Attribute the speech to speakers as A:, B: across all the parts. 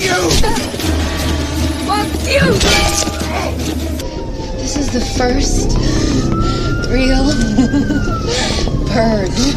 A: Fuck you! This is the first real purge.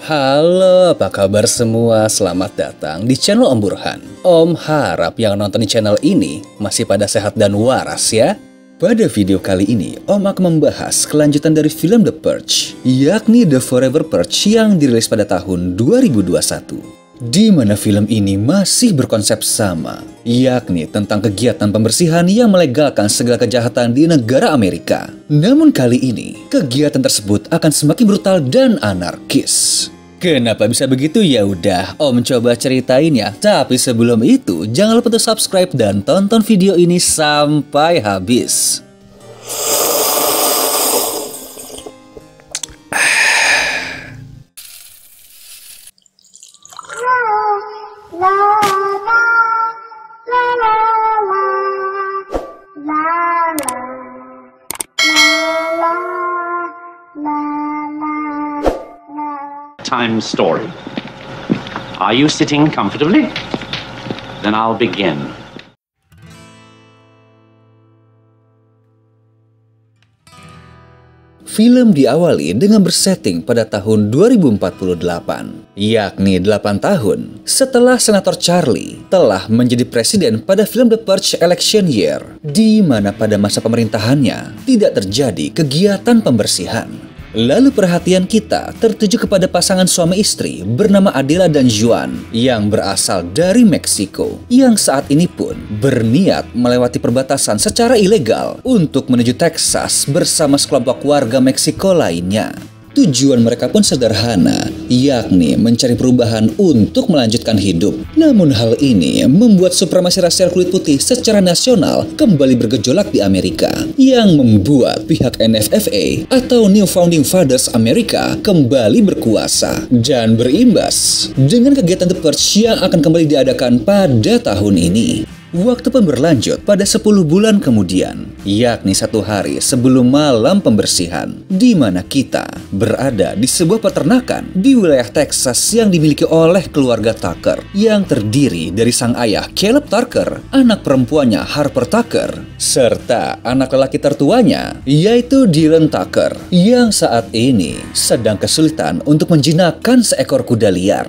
B: Halo, apa kabar semua? Selamat datang di channel Om Burhan. Om harap yang nonton di channel ini masih pada sehat dan waras ya. Pada video kali ini, Om akan membahas kelanjutan dari film The Purge, yakni The Forever Purge yang dirilis pada tahun 2021. Di mana film ini masih berkonsep sama, yakni tentang kegiatan pembersihan yang melegalkan segala kejahatan di negara Amerika. Namun kali ini, kegiatan tersebut akan semakin brutal dan anarkis. Kenapa bisa begitu? Ya udah, Om coba ceritain ya. Tapi sebelum itu, jangan lupa untuk subscribe dan tonton video ini sampai habis.
C: Time story. Are you sitting comfortably? Then I'll begin.
B: Film diawali dengan bersetting pada tahun 2048, yakni 8 tahun setelah Senator Charlie telah menjadi presiden pada film The Purge Election Year, di mana pada masa pemerintahannya tidak terjadi kegiatan pembersihan. Lalu perhatian kita tertuju kepada pasangan suami istri bernama Adela dan Juan yang berasal dari Meksiko, yang saat ini pun berniat melewati perbatasan secara ilegal untuk menuju Texas bersama sekelompok warga Meksiko lainnya. Tujuan mereka pun sederhana, yakni mencari perubahan untuk melanjutkan hidup. Namun hal ini membuat supremasi rasial kulit putih secara nasional kembali bergejolak di Amerika, yang membuat pihak NFFA atau New Founding Fathers Amerika kembali berkuasa dan berimbas dengan kegiatan The Purge yang akan kembali diadakan pada tahun ini. Waktu pun berlanjut pada 10 bulan kemudian, yakni 1 hari sebelum malam pembersihan, di mana kita berada di sebuah peternakan di wilayah Texas yang dimiliki oleh keluarga Tucker, yang terdiri dari sang ayah Caleb Tucker, anak perempuannya Harper Tucker, serta anak lelaki tertuanya yaitu Dylan Tucker, yang saat ini sedang kesulitan untuk menjinakkan seekor kuda liar.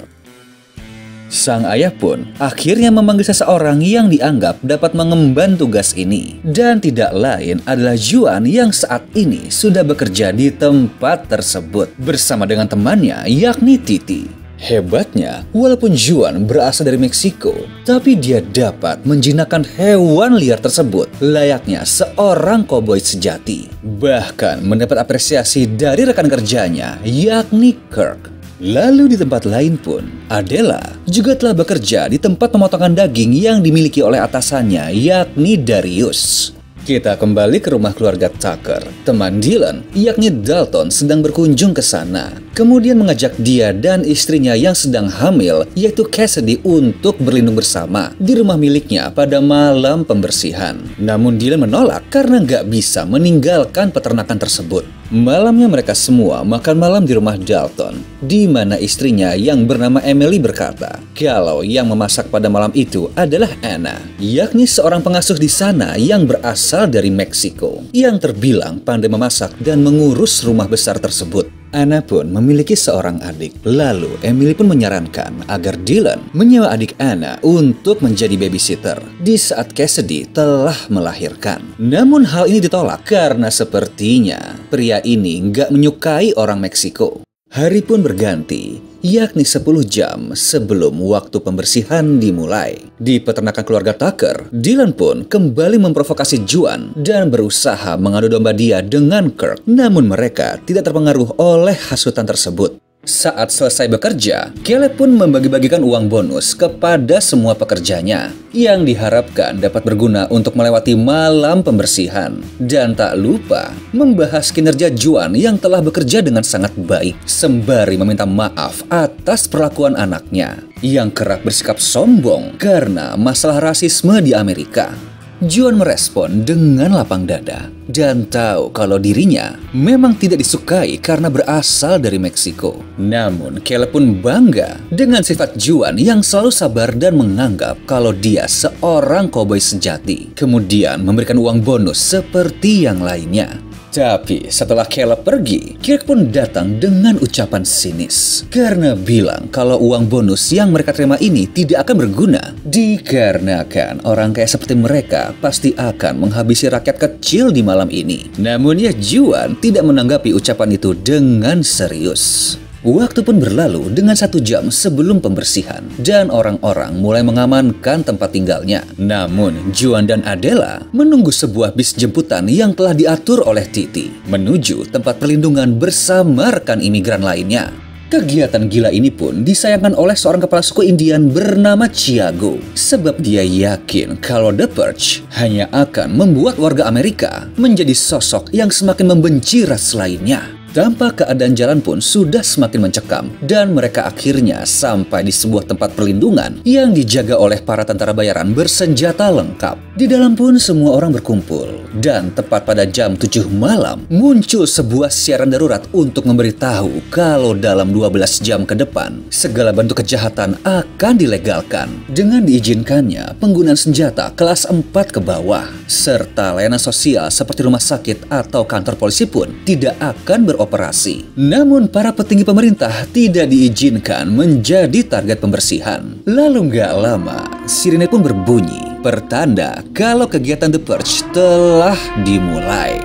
B: Sang ayah pun akhirnya memanggil seseorang yang dianggap dapat mengemban tugas ini, dan tidak lain adalah Juan yang saat ini sudah bekerja di tempat tersebut bersama dengan temannya yakni Titi. Hebatnya, walaupun Juan berasal dari Meksiko, tapi dia dapat menjinakkan hewan liar tersebut layaknya seorang koboi sejati. Bahkan mendapat apresiasi dari rekan kerjanya yakni Kirk. Lalu di tempat lain pun, Adela juga telah bekerja di tempat pemotongan daging yang dimiliki oleh atasannya yakni Darius. Kita kembali ke rumah keluarga Tucker. Teman Dylan, yakni Dalton, sedang berkunjung ke sana. Kemudian mengajak dia dan istrinya yang sedang hamil, yaitu Cassidy, untuk berlindung bersama di rumah miliknya pada malam pembersihan. Namun Dylan menolak karena nggak bisa meninggalkan peternakan tersebut. Malamnya mereka semua makan malam di rumah Dalton, di mana istrinya yang bernama Emily berkata kalau yang memasak pada malam itu adalah Anna, yakni seorang pengasuh di sana yang berasal dari Meksiko, yang terbilang pandai memasak dan mengurus rumah besar tersebut. Anna pun memiliki seorang adik. Lalu Emily pun menyarankan agar Dylan menyewa adik Anna untuk menjadi babysitter di saat Cassidy telah melahirkan. Namun hal ini ditolak karena sepertinya pria ini nggak menyukai orang Meksiko. Hari pun berganti, yakni 10 jam sebelum waktu pembersihan dimulai. Di peternakan keluarga Tucker, Dylan pun kembali memprovokasi Juan dan berusaha mengadu domba dia dengan Kirk. Namun mereka tidak terpengaruh oleh hasutan tersebut. Saat selesai bekerja, Caleb pun membagi-bagikan uang bonus kepada semua pekerjanya yang diharapkan dapat berguna untuk melewati malam pembersihan. Dan tak lupa membahas kinerja Juan yang telah bekerja dengan sangat baik, sembari meminta maaf atas perlakuan anaknya yang kerap bersikap sombong karena masalah rasisme di Amerika. Juan merespon dengan lapang dada dan tahu kalau dirinya memang tidak disukai karena berasal dari Meksiko. Namun Caleb pun bangga dengan sifat Juan yang selalu sabar dan menganggap kalau dia seorang koboi sejati. Kemudian memberikan uang bonus seperti yang lainnya. Tapi setelah Caleb pergi, Kirk pun datang dengan ucapan sinis karena bilang kalau uang bonus yang mereka terima ini tidak akan berguna dikarenakan orang kaya seperti mereka pasti akan menghabisi rakyat kecil di malam ini. Namun ya, Juan tidak menanggapi ucapan itu dengan serius. Waktu pun berlalu dengan 1 jam sebelum pembersihan dan orang-orang mulai mengamankan tempat tinggalnya. Namun Juan dan Adela menunggu sebuah bis jemputan yang telah diatur oleh Titi menuju tempat perlindungan bersama rekan imigran lainnya. Kegiatan gila ini pun disayangkan oleh seorang kepala suku Indian bernama Chiago sebab dia yakin kalau The Purge hanya akan membuat warga Amerika menjadi sosok yang semakin membenci ras lainnya. Tampak keadaan jalan pun sudah semakin mencekam dan mereka akhirnya sampai di sebuah tempat perlindungan yang dijaga oleh para tentara bayaran bersenjata lengkap. Di dalam pun semua orang berkumpul dan tepat pada jam 7 malam muncul sebuah siaran darurat untuk memberitahu kalau dalam 12 jam ke depan segala bentuk kejahatan akan dilegalkan dengan diizinkannya penggunaan senjata kelas 4 ke bawah serta layanan sosial seperti rumah sakit atau kantor polisi pun tidak akan beroperasi. Namun para petinggi pemerintah tidak diizinkan menjadi target pembersihan. Lalu nggak lama, sirine pun berbunyi, pertanda kalau kegiatan The Purge telah dimulai.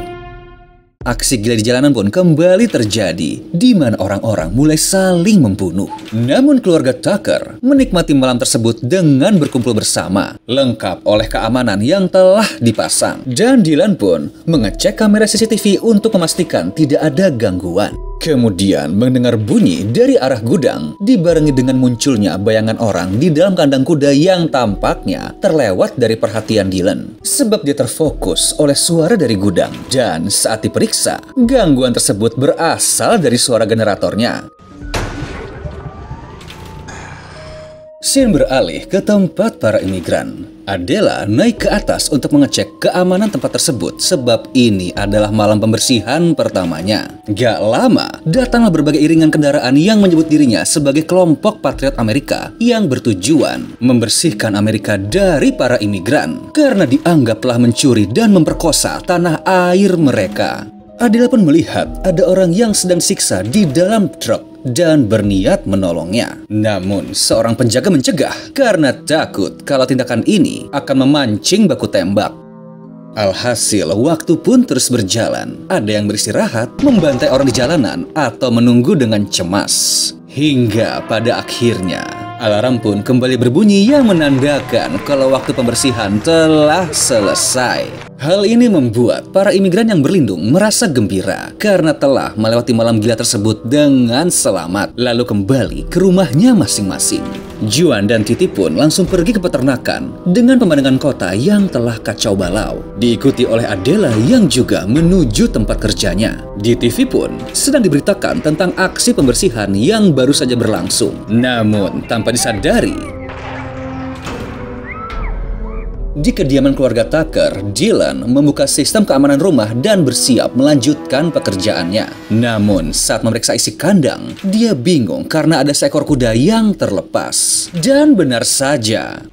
B: Aksi gila di jalanan pun kembali terjadi, di mana orang-orang mulai saling membunuh. Namun keluarga Tucker menikmati malam tersebut dengan berkumpul bersama, lengkap oleh keamanan yang telah dipasang. Dan Dylan pun mengecek kamera CCTV untuk memastikan tidak ada gangguan. Kemudian mendengar bunyi dari arah gudang, dibarengi dengan munculnya bayangan orang di dalam kandang kuda yang tampaknya terlewat dari perhatian Dylan. Sebab dia terfokus oleh suara dari gudang. Dan saat diperiksa, gangguan tersebut berasal dari suara generatornya. Scene beralih ke tempat para imigran. Adela naik ke atas untuk mengecek keamanan tempat tersebut sebab ini adalah malam pembersihan pertamanya. Gak lama, datanglah berbagai iringan kendaraan yang menyebut dirinya sebagai kelompok patriot Amerika yang bertujuan membersihkan Amerika dari para imigran karena dianggap telah mencuri dan memperkosa tanah air mereka. Adela pun melihat ada orang yang sedang siksa di dalam truk dan berniat menolongnya. Namun seorang penjaga mencegah karena takut kalau tindakan ini akan memancing baku tembak. Alhasil waktu pun terus berjalan. Ada yang beristirahat, membantai orang di jalanan, atau menunggu dengan cemas. Hingga pada akhirnya alarm pun kembali berbunyi yang menandakan kalau waktu pembersihan telah selesai. Hal ini membuat para imigran yang berlindung merasa gembira karena telah melewati malam gila tersebut dengan selamat, lalu kembali ke rumahnya masing-masing. Juan dan Titi pun langsung pergi ke peternakan dengan pemandangan kota yang telah kacau balau, diikuti oleh Adela yang juga menuju tempat kerjanya. Di TV pun sedang diberitakan tentang aksi pembersihan yang baru saja berlangsung. Namun tanpa disadari, di kediaman keluarga Tucker, Dylan membuka sistem keamanan rumah dan bersiap melanjutkan pekerjaannya. Namun, saat memeriksa isi kandang, dia bingung karena ada seekor kuda yang terlepas. Dan benar saja,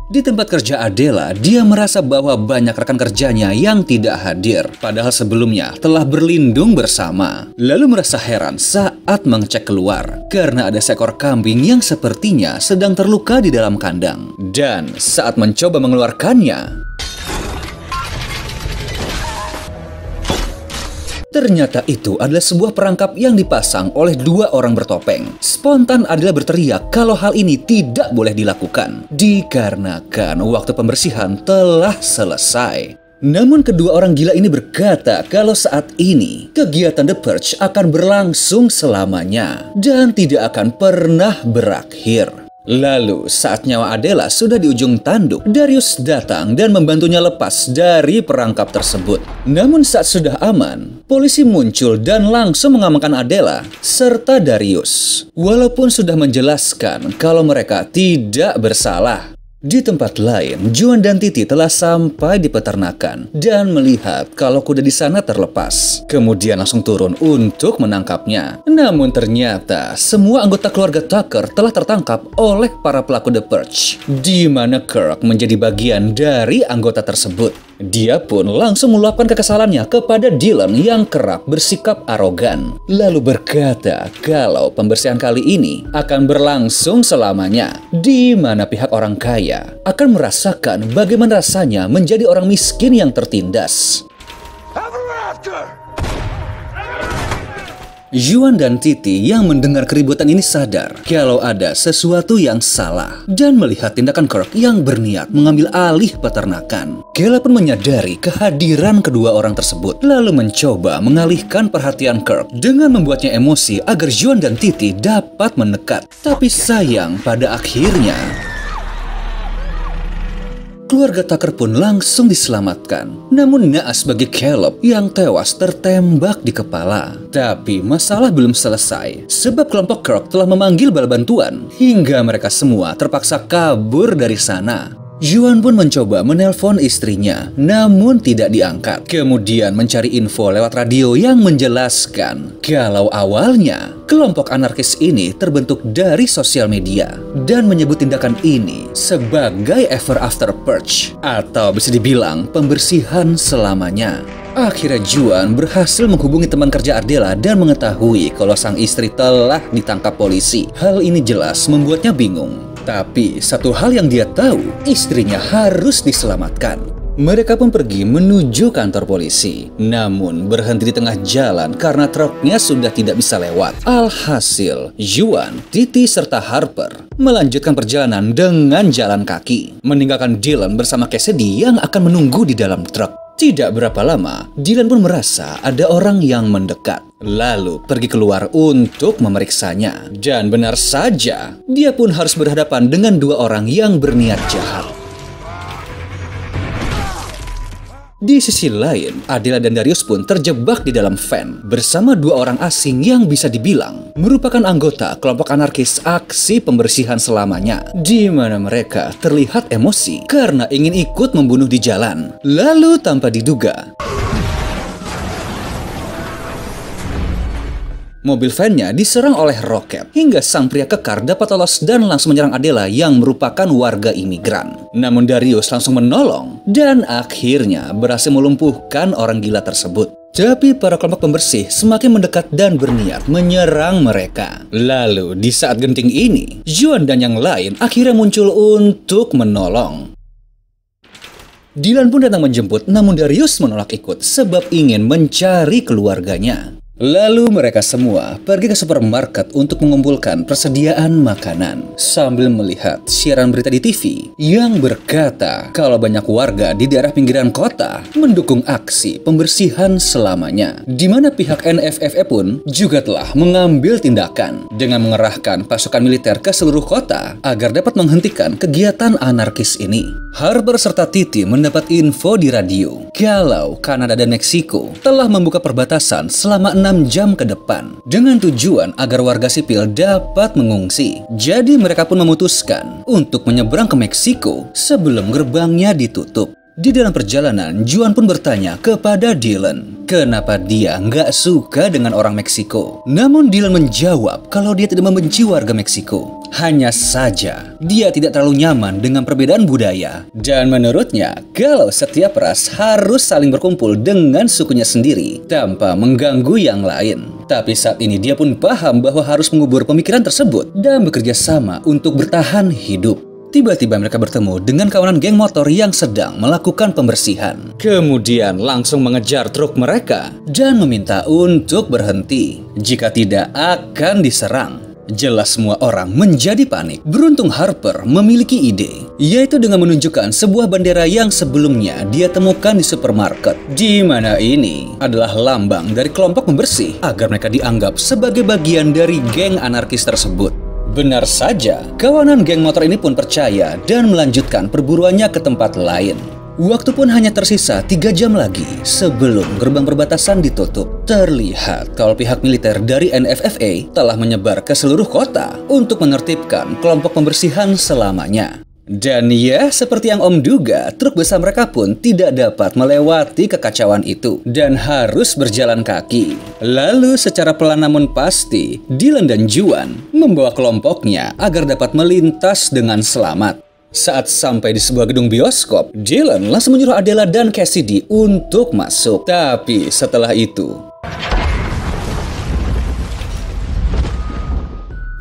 B: di tempat kerja Adela, dia merasa bahwa banyak rekan kerjanya yang tidak hadir, padahal sebelumnya telah berlindung bersama. Lalu merasa heran saat mengecek keluar, karena ada seekor kambing yang sepertinya sedang terluka di dalam kandang. Dan saat mencoba mengeluarkannya, ternyata itu adalah sebuah perangkap yang dipasang oleh 2 orang bertopeng. Spontan Adela berteriak kalau hal ini tidak boleh dilakukan, dikarenakan waktu pembersihan telah selesai. Namun kedua orang gila ini berkata kalau saat ini kegiatan The Purge akan berlangsung selamanya dan tidak akan pernah berakhir. Lalu saat nyawa Adela sudah di ujung tanduk, Darius datang dan membantunya lepas dari perangkap tersebut. Namun saat sudah aman, polisi muncul dan langsung mengamankan Adela serta Darius. Walaupun sudah menjelaskan kalau mereka tidak bersalah. Di tempat lain, Juan dan Titi telah sampai di peternakan dan melihat kalau kuda di sana terlepas. Kemudian langsung turun untuk menangkapnya. Namun ternyata semua anggota keluarga Tucker telah tertangkap oleh para pelaku The Purge, di mana Kirk menjadi bagian dari anggota tersebut. Dia pun langsung meluapkan kekesalannya kepada Dylan yang kerap bersikap arogan. Lalu berkata kalau pembersihan kali ini akan berlangsung selamanya, di mana pihak orang kaya akan merasakan bagaimana rasanya menjadi orang miskin yang tertindas. Juan dan Titi yang mendengar keributan ini sadar kalau ada sesuatu yang salah dan melihat tindakan Kirk yang berniat mengambil alih peternakan. Gale pun menyadari kehadiran kedua orang tersebut lalu mencoba mengalihkan perhatian Kirk dengan membuatnya emosi agar Juan dan Titi dapat mendekat. Tapi sayang pada akhirnya keluarga Tucker pun langsung diselamatkan. Namun naas bagi Caleb yang tewas tertembak di kepala. Tapi masalah belum selesai, sebab kelompok Kirk telah memanggil bala bantuan hingga mereka semua terpaksa kabur dari sana. Juan pun mencoba menelpon istrinya, namun tidak diangkat. Kemudian mencari info lewat radio yang menjelaskan kalau awalnya kelompok anarkis ini terbentuk dari sosial media dan menyebut tindakan ini sebagai Ever After Purge atau bisa dibilang pembersihan selamanya. Akhirnya Juan berhasil menghubungi teman kerja Adela dan mengetahui kalau sang istri telah ditangkap polisi. Hal ini jelas membuatnya bingung. Tapi satu hal yang dia tahu, istrinya harus diselamatkan. Mereka pun pergi menuju kantor polisi, namun berhenti di tengah jalan karena truknya sudah tidak bisa lewat. Alhasil, Juan, Titi, serta Harper melanjutkan perjalanan dengan jalan kaki, meninggalkan Dylan bersama Cassidy yang akan menunggu di dalam truk. Tidak berapa lama, Dylan pun merasa ada orang yang mendekat. Lalu pergi keluar untuk memeriksanya. Dan benar saja, dia pun harus berhadapan dengan dua orang yang berniat jahat. Di sisi lain, Adela dan Darius pun terjebak di dalam van bersama dua orang asing yang bisa dibilang merupakan anggota kelompok anarkis aksi pembersihan selamanya, di mana mereka terlihat emosi karena ingin ikut membunuh di jalan. Lalu tanpa diduga, mobil van-nya diserang oleh roket hingga sang pria kekar dapat lolos dan langsung menyerang Adela yang merupakan warga imigran. Namun Darius langsung menolong dan akhirnya berhasil melumpuhkan orang gila tersebut. Tapi para kelompok pembersih semakin mendekat dan berniat menyerang mereka. Lalu di saat genting ini, Juan dan yang lain akhirnya muncul untuk menolong. Dylan pun datang menjemput, namun Darius menolak ikut sebab ingin mencari keluarganya. Lalu mereka semua pergi ke supermarket untuk mengumpulkan persediaan makanan sambil melihat siaran berita di TV yang berkata kalau banyak warga di daerah pinggiran kota mendukung aksi pembersihan selamanya, di mana pihak NFFE pun juga telah mengambil tindakan dengan mengerahkan pasukan militer ke seluruh kota agar dapat menghentikan kegiatan anarkis ini. Harper serta Titi mendapat info di radio kalau Kanada dan Meksiko telah membuka perbatasan selama 6 jam ke depan dengan tujuan agar warga sipil dapat mengungsi. Jadi mereka pun memutuskan untuk menyeberang ke Meksiko sebelum gerbangnya ditutup. Di dalam perjalanan, Juan pun bertanya kepada Dylan kenapa dia nggak suka dengan orang Meksiko. Namun Dylan menjawab kalau dia tidak membenci warga Meksiko. Hanya saja, dia tidak terlalu nyaman dengan perbedaan budaya. Dan menurutnya, kalau setiap ras harus saling berkumpul dengan sukunya sendiri tanpa mengganggu yang lain. Tapi saat ini dia pun paham bahwa harus mengubur pemikiran tersebut dan bekerja sama untuk bertahan hidup. Tiba-tiba mereka bertemu dengan kawanan geng motor yang sedang melakukan pembersihan. Kemudian langsung mengejar truk mereka dan meminta untuk berhenti. Jika tidak akan diserang. Jelas semua orang menjadi panik. Beruntung Harper memiliki ide, yaitu dengan menunjukkan sebuah bendera yang sebelumnya dia temukan di supermarket, di mana ini adalah lambang dari kelompok pembersih agar mereka dianggap sebagai bagian dari geng anarkis tersebut. Benar saja, kawanan geng motor ini pun percaya dan melanjutkan perburuannya ke tempat lain. Waktu pun hanya tersisa 3 jam lagi sebelum gerbang perbatasan ditutup. Terlihat kalau pihak militer dari NFFA telah menyebar ke seluruh kota untuk menertibkan kelompok pembersihan selamanya. Dan ya, seperti yang Om duga, truk besar mereka pun tidak dapat melewati kekacauan itu dan harus berjalan kaki. Lalu secara pelan namun pasti, Dylan dan Juan membawa kelompoknya agar dapat melintas dengan selamat. Saat sampai di sebuah gedung bioskop, Dylan langsung menyuruh Adela dan Cassidy untuk masuk. Tapi setelah itu,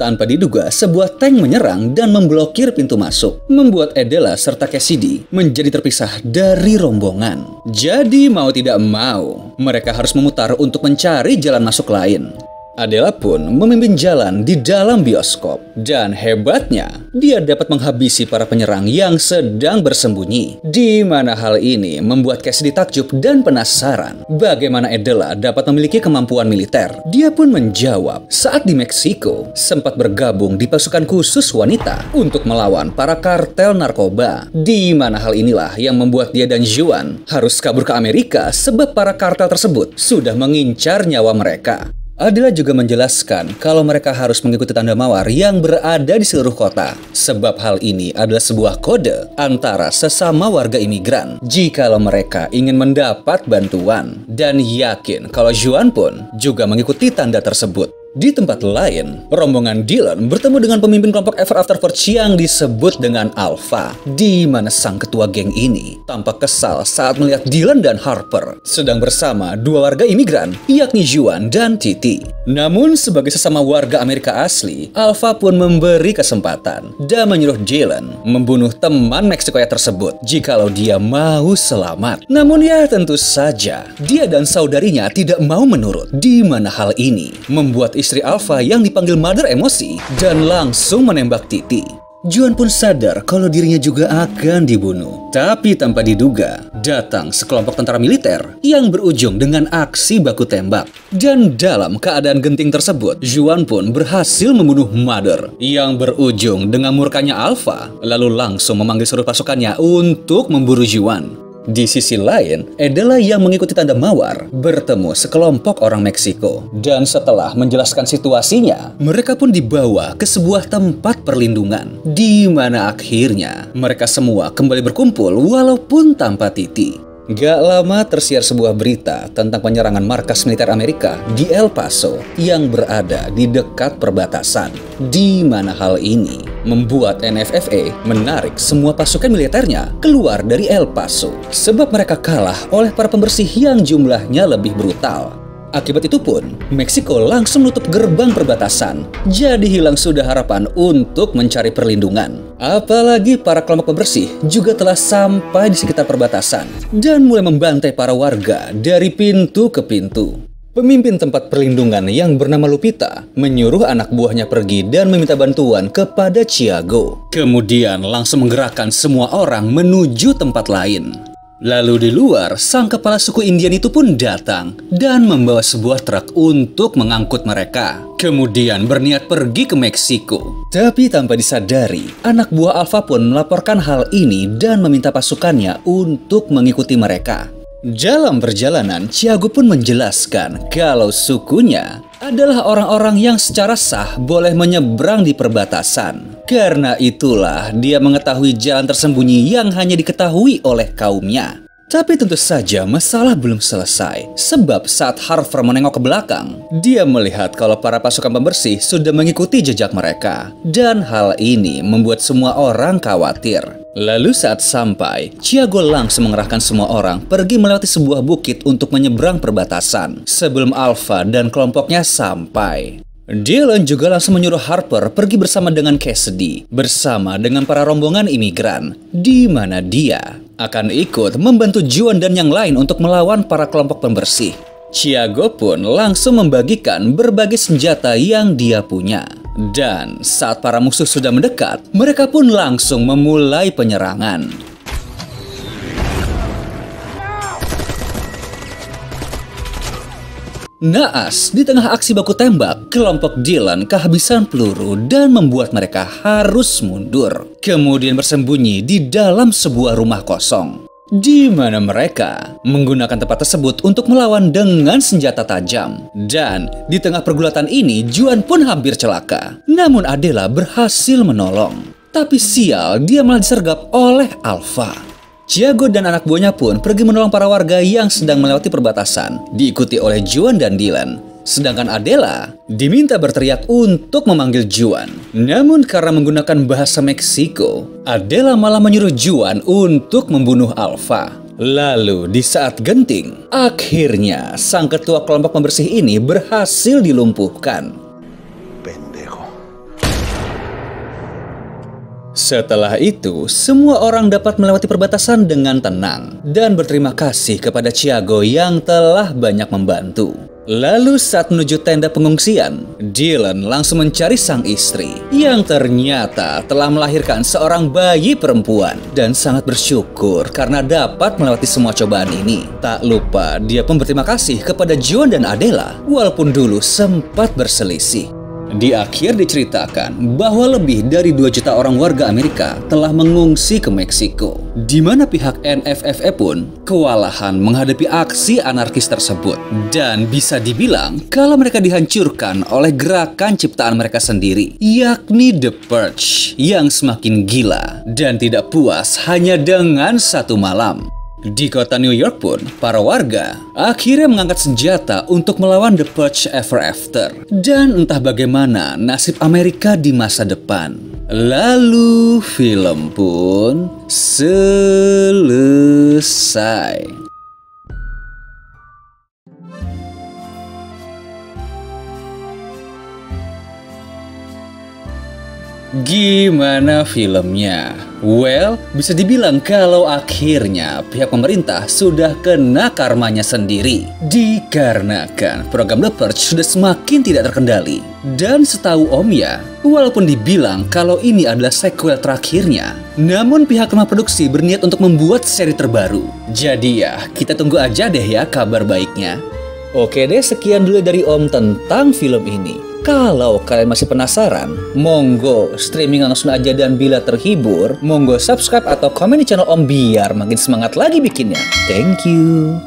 B: tanpa diduga, sebuah tank menyerang dan memblokir pintu masuk, membuat Adela serta Cassidy menjadi terpisah dari rombongan. Jadi mau tidak mau, mereka harus memutar untuk mencari jalan masuk lain. Adela pun memimpin jalan di dalam bioskop, dan hebatnya dia dapat menghabisi para penyerang yang sedang bersembunyi. Di mana hal ini membuat Cassidy takjub dan penasaran bagaimana Adela dapat memiliki kemampuan militer. Dia pun menjawab saat di Meksiko sempat bergabung di pasukan khusus wanita untuk melawan para kartel narkoba. Di mana hal inilah yang membuat dia dan Juan harus kabur ke Amerika sebab para kartel tersebut sudah mengincar nyawa mereka. Adela juga menjelaskan kalau mereka harus mengikuti tanda mawar yang berada di seluruh kota. Sebab hal ini adalah sebuah kode antara sesama warga imigran jikalau mereka ingin mendapat bantuan. Dan yakin kalau Juan pun juga mengikuti tanda tersebut. Di tempat lain, rombongan Dylan bertemu dengan pemimpin kelompok Ever After Purge yang disebut dengan Alpha, di mana sang ketua geng ini tampak kesal saat melihat Dylan dan Harper sedang bersama 2 warga imigran, yakni Juan dan Titi. Namun sebagai sesama warga Amerika asli, Alpha pun memberi kesempatan dan menyuruh Dylan membunuh teman Meksikoya tersebut jikalau dia mau selamat. Namun ya tentu saja, dia dan saudarinya tidak mau menurut, di mana hal ini membuat istri Alpha yang dipanggil Mother emosi dan langsung menembak Titi. Juan pun sadar kalau dirinya juga akan dibunuh. Tapi tanpa diduga, datang sekelompok tentara militer yang berujung dengan aksi baku tembak. Dan dalam keadaan genting tersebut, Juan pun berhasil membunuh Mother yang berujung dengan murkanya Alpha, lalu langsung memanggil seluruh pasukannya untuk memburu Juan. Di sisi lain, Adela yang mengikuti tanda mawar bertemu sekelompok orang Meksiko. Dan setelah menjelaskan situasinya, mereka pun dibawa ke sebuah tempat perlindungan, di mana akhirnya mereka semua kembali berkumpul walaupun tanpa Titi. Gak lama tersiar sebuah berita tentang penyerangan markas militer Amerika di El Paso yang berada di dekat perbatasan, di mana hal ini membuat NFFA menarik semua pasukan militernya keluar dari El Paso sebab mereka kalah oleh para pembersih yang jumlahnya lebih brutal. Akibat itu pun, Meksiko langsung menutup gerbang perbatasan. Jadi hilang sudah harapan untuk mencari perlindungan. Apalagi para kelompok pembersih juga telah sampai di sekitar perbatasan dan mulai membantai para warga dari pintu ke pintu. Pemimpin tempat perlindungan yang bernama Lupita menyuruh anak buahnya pergi dan meminta bantuan kepada Thiago. Kemudian langsung menggerakkan semua orang menuju tempat lain. Lalu di luar, sang kepala suku Indian itu pun datang dan membawa sebuah truk untuk mengangkut mereka. Kemudian berniat pergi ke Meksiko. Tapi tanpa disadari, anak buah Alpha pun melaporkan hal ini dan meminta pasukannya untuk mengikuti mereka. Dalam perjalanan, Thiago pun menjelaskan kalau sukunya adalah orang-orang yang secara sah boleh menyeberang di perbatasan. Karena itulah dia mengetahui jalan tersembunyi yang hanya diketahui oleh kaumnya. Tapi tentu saja masalah belum selesai, sebab saat Harper menengok ke belakang, dia melihat kalau para pasukan pembersih sudah mengikuti jejak mereka. Dan hal ini membuat semua orang khawatir. Lalu saat sampai, Thiago langsung mengerahkan semua orang pergi melewati sebuah bukit untuk menyeberang perbatasan sebelum Alpha dan kelompoknya sampai. Dylan juga langsung menyuruh Harper pergi bersama dengan Cassidy bersama dengan para rombongan imigran, di mana dia akan ikut membantu Juan dan yang lain untuk melawan para kelompok pembersih. Thiago pun langsung membagikan berbagai senjata yang dia punya. Dan saat para musuh sudah mendekat, mereka pun langsung memulai penyerangan. Naas, di tengah aksi baku tembak, kelompok Dylan kehabisan peluru dan membuat mereka harus mundur. Kemudian bersembunyi di dalam sebuah rumah kosong, di mana mereka menggunakan tempat tersebut untuk melawan dengan senjata tajam. Dan di tengah pergulatan ini, Juan pun hampir celaka. Namun Adela berhasil menolong. Tapi sial, dia malah disergap oleh Alpha. Thiago dan anak buahnya pun pergi menolong para warga yang sedang melewati perbatasan, diikuti oleh Juan dan Dylan. Sedangkan Adela diminta berteriak untuk memanggil Juan. Namun karena menggunakan bahasa Meksiko, Adela malah menyuruh Juan untuk membunuh Alpha. Lalu di saat genting, akhirnya sang ketua kelompok pembersih ini berhasil dilumpuhkan. Setelah itu, semua orang dapat melewati perbatasan dengan tenang dan berterima kasih kepada Thiago yang telah banyak membantu. Lalu saat menuju tenda pengungsian, Dylan langsung mencari sang istri yang ternyata telah melahirkan seorang bayi perempuan dan sangat bersyukur karena dapat melewati semua cobaan ini. Tak lupa dia pun berterima kasih kepada Juan dan Adela walaupun dulu sempat berselisih. Di akhir diceritakan bahwa lebih dari 2 juta orang warga Amerika telah mengungsi ke Meksiko, di mana pihak NFFE pun kewalahan menghadapi aksi anarkis tersebut. Dan bisa dibilang kalau mereka dihancurkan oleh gerakan ciptaan mereka sendiri, yakni The Purge, yang semakin gila dan tidak puas hanya dengan satu malam. Di kota New York pun, para warga akhirnya mengangkat senjata untuk melawan The Purge Ever After. Dan entah bagaimana nasib Amerika di masa depan. Lalu film pun selesai. Gimana filmnya? Well, bisa dibilang kalau akhirnya pihak pemerintah sudah kena karmanya sendiri. Dikarenakan program The Purge sudah semakin tidak terkendali. Dan setahu Om ya, walaupun dibilang kalau ini adalah sequel terakhirnya, namun pihak rumah produksi berniat untuk membuat seri terbaru. Jadi ya, kita tunggu aja deh ya kabar baiknya. Oke deh, sekian dulu dari Om tentang film ini. Kalau kalian masih penasaran, monggo streaming langsung aja, dan bila terhibur, monggo subscribe atau komen di channel Om biar makin semangat lagi bikinnya. Thank you.